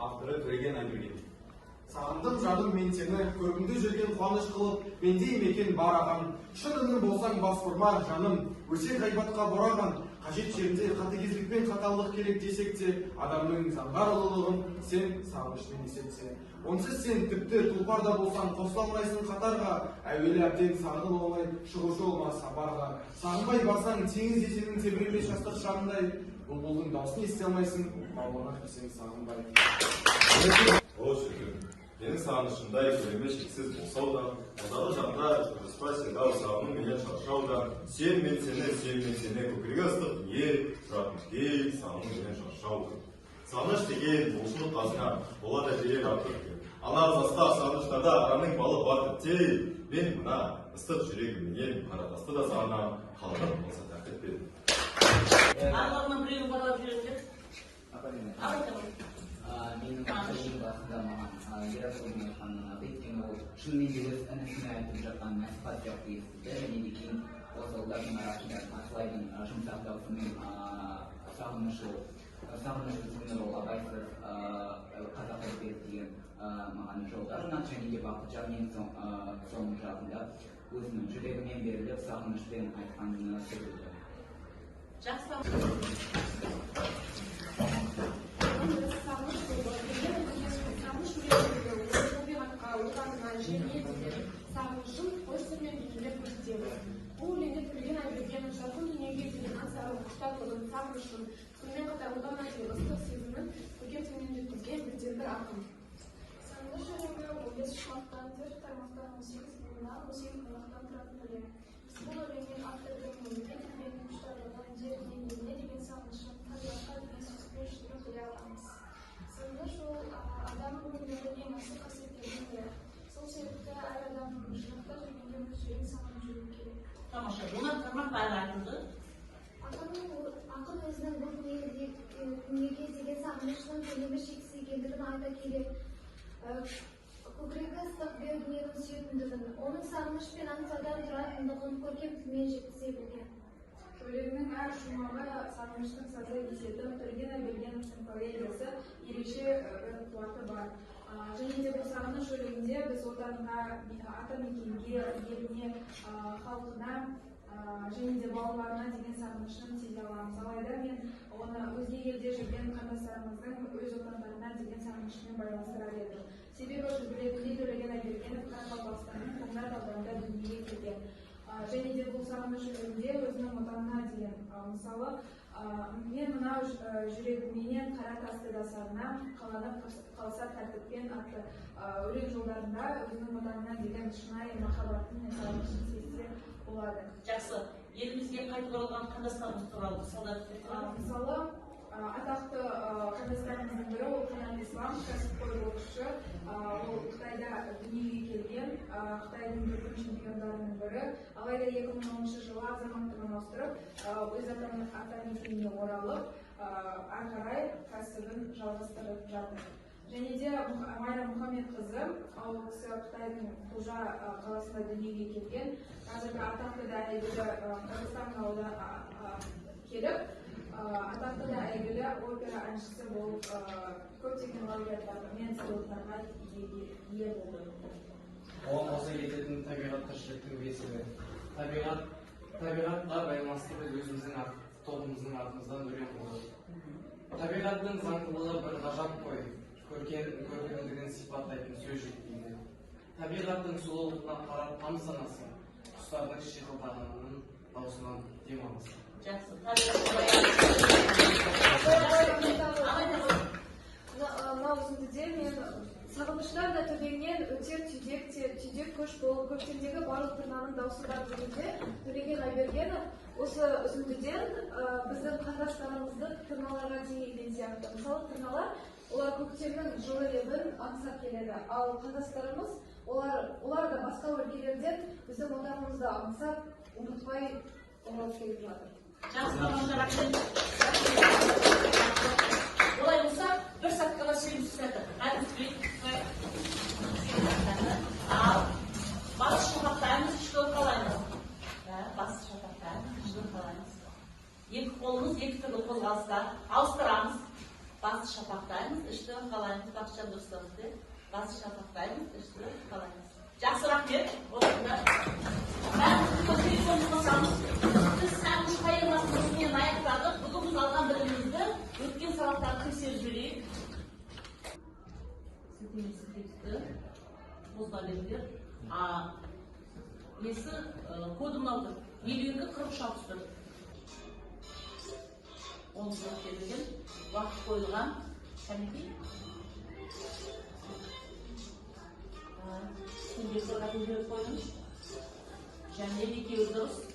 авторы Төлеген Айберген. Сағындым жаным мен сені, көркіңді жүрген қуаныш қылып, мендей мекен бар ағам. Шын үнім болсаң бас бұрма жаным, өсек ғайбатқа бораған. Қажет жерінде қатыгездікпен қаталдық керек десек те, адамның заңғар ұлылығын сен сағынышпен есетсе. Онсыз сен тіпті тұлпар да болсаң қосыла алмайсың қатарға, әуелі әбден сағынып олмай шығушы олма сапарға. Сағынбай барсаң теңіз есенің тебіренбес жастық шағындай, бұлбұлдың даусын ести алмайсың, бауырына кірсең сағынбай. О шүкір, менің сағынышымдай көлемі шексіз болсау да, одағы жағда қырыспа сендау сағыным менен шаршау да, сен мен сені, көкірегі ыстық дүние, тұратын кей сағыным менен шаршау да. Сағыныш деген молшылық қазына, олада берер артық. Ана ызаста сағыныштарда араның балы бар тіптей, мен мына ыстық жүрегімнен қаратасты да сағынам, қаладан болса тәртіп бердім. Арларынан біреуін бала жүріңдер. Менің қашырын басында маған Ерасылдың айтқанынан өйткені ол шынымен де өз інісіне айтып жатқан насихат жоқ естіді, және де кейін осы ұлдардың арасында Асылайдың жұмсақ даусымен сағыныш сіңір ол абайсыз қазақ әдебиеті деген маған жолдарынан, және де Бақытжан ең соңғы жағында өзінің жүрегімен беріліп сағынышпен айтқанына сөйледі. Сағынышым қош сырмен бекемдеп көрсетемін. Бұл өлеңде Төлеген Айбергеннің жарқын дүниеге деген аңсарлы құштарлығын, сағынышын, сонымен қатар одан айтылған ыстық сезімін көркем тілмен жеткізген бірден бір ақын. Сағыныш өлеңі 15 шумақтан, 4 тармақтан, 18 буыннан, 18 тармақтан тұратын өлең. Бұл өлеңмен автордың мемлекет тілмен құштарлығын, жеріне, еліне деген сағынышын, табиғатқа деген сүйіспеншілігін көре аламыз. Сағыныш ол адам өміріндегі ең асыл қасиеттердің бірі. Сол себепті әр адам шырақта жүргенде өз жерін сағынып жүру керек. Тамаша, бұны тармақтары айтылды. Ақын өзінің бұл дүниеге деген сағынышының көлемі шексіз екендігін айта келе, көкірегі ыстық бер дүниенің сүйетіндігін, оның сағыныш пен аңсаудан тұратындығын көркем тілмен жеткізе білген. Өлеңнің әр шумағы сағыныштың сазы есетіп, Төлеген Айбергеновтың поэзиясы ерекше бір қуаты бар. Және де бұл сағыныш өлеңінде біз отанға, ата-мекенге, еліне, халқына және де балаларына деген сағынышын сезе аламыз. Алайда мен оны өзге елде жүрген қандастарымыздың өз отандарына деген сағынышымен байланыстырар едім. Себебі білетіндей Төлеген Айбергенов Қарақалпақстанның Қоңырат ауданында дүниеге келген. Және де бұл сағыныш өлеңінде өзінің отанына деген мысалы, мен мынау жүрегіменен қара тасты да сағынам, қаланып қалса тәртіппен атты өлең жолдарында өзінің отанына деген шынайы махаббатын мен сағынышын сезсе болады. Жақсы. Елімізге қайтып оралған қандастарымыз туралы солдаттар туралы. Мысалы, атақты қандастарымыздың бірі ол Қанат Ислам, кәсіпқой боксшы. Ол Қытайда дүниеге келген, Қытайдың дүркін чемпиондарының бірі. Алайда 2010 жылы азаматтығын ауыстырып, өз ата-мекеніне оралып, ары қарай кәсібін жалғастырып жатыр. Және де Майра Мұхамедқызы, ол кісі Қытайдың Құлжа қаласында дүниеге келген. Қазіргі атақты да әйгілі Қырғызстанға келіп, атақты да әйгілі опера әншісі болып, көптеген лауреаттарға мен сыйлықтарға ие болды. Оған қоса кететін табиғат тіршіліктің бесігі. Табиғатқа байланысты біз өзіміздің тобымыздың артымыздан өрен болдық. Табиғаттың заңдылығы бір ғажап қой, көркемдігін сипаттайтын сөз жеткенде. Табиғаттың сұлулығына қарап тамсанасың, құстардың шиқылдағанының даусынан дем аласың. Жақсы. Мына үзіндіде мен сағыныштар да төбеңнен өтер түйдек көш болып көктемдегі барлық тырнаның даусы бар дегенде Төлеген Айбергенов осы үзіндіден біздің қандастарымызды тырналарға теңеген сияқты. Мысалы, тырналар олар көктемнің жылы лебін аңсап келеді, ал қандастарымыз олар да басқа өлкелерден біздің отанымызды аңсап, ұмытпай оралып келіп жатыр. Олай болса, бір сәткала сөйлесіп сәті. Ал, бас шапақтарымыз үшті қалаймыз. Бас шапақтарымыз үшті қалаймыз. Екі қолымыз екі түрлі қозғалыста ауыстырамыз. Bazı şafaqdaymiz, ishni qalaymiz, Baxtjon Do'stovni. Bazı şafaqdaymiz, ishni qalaymiz. Yaxshi rahmat. O'tiringlar. Ben telefonumdan biz sen bu hayırlasını ayaktadık. Bugün biz algan birimizde ötken sabahlar kıyser jüri. Sütümüzü bozma verilir. Nesi kodum aldı. 52-46'dır. Onu verilген, vakit koyulgan. Kәнеки? Сендер сұратын жүріп қойдыңыз. Және екеуі дұрыс.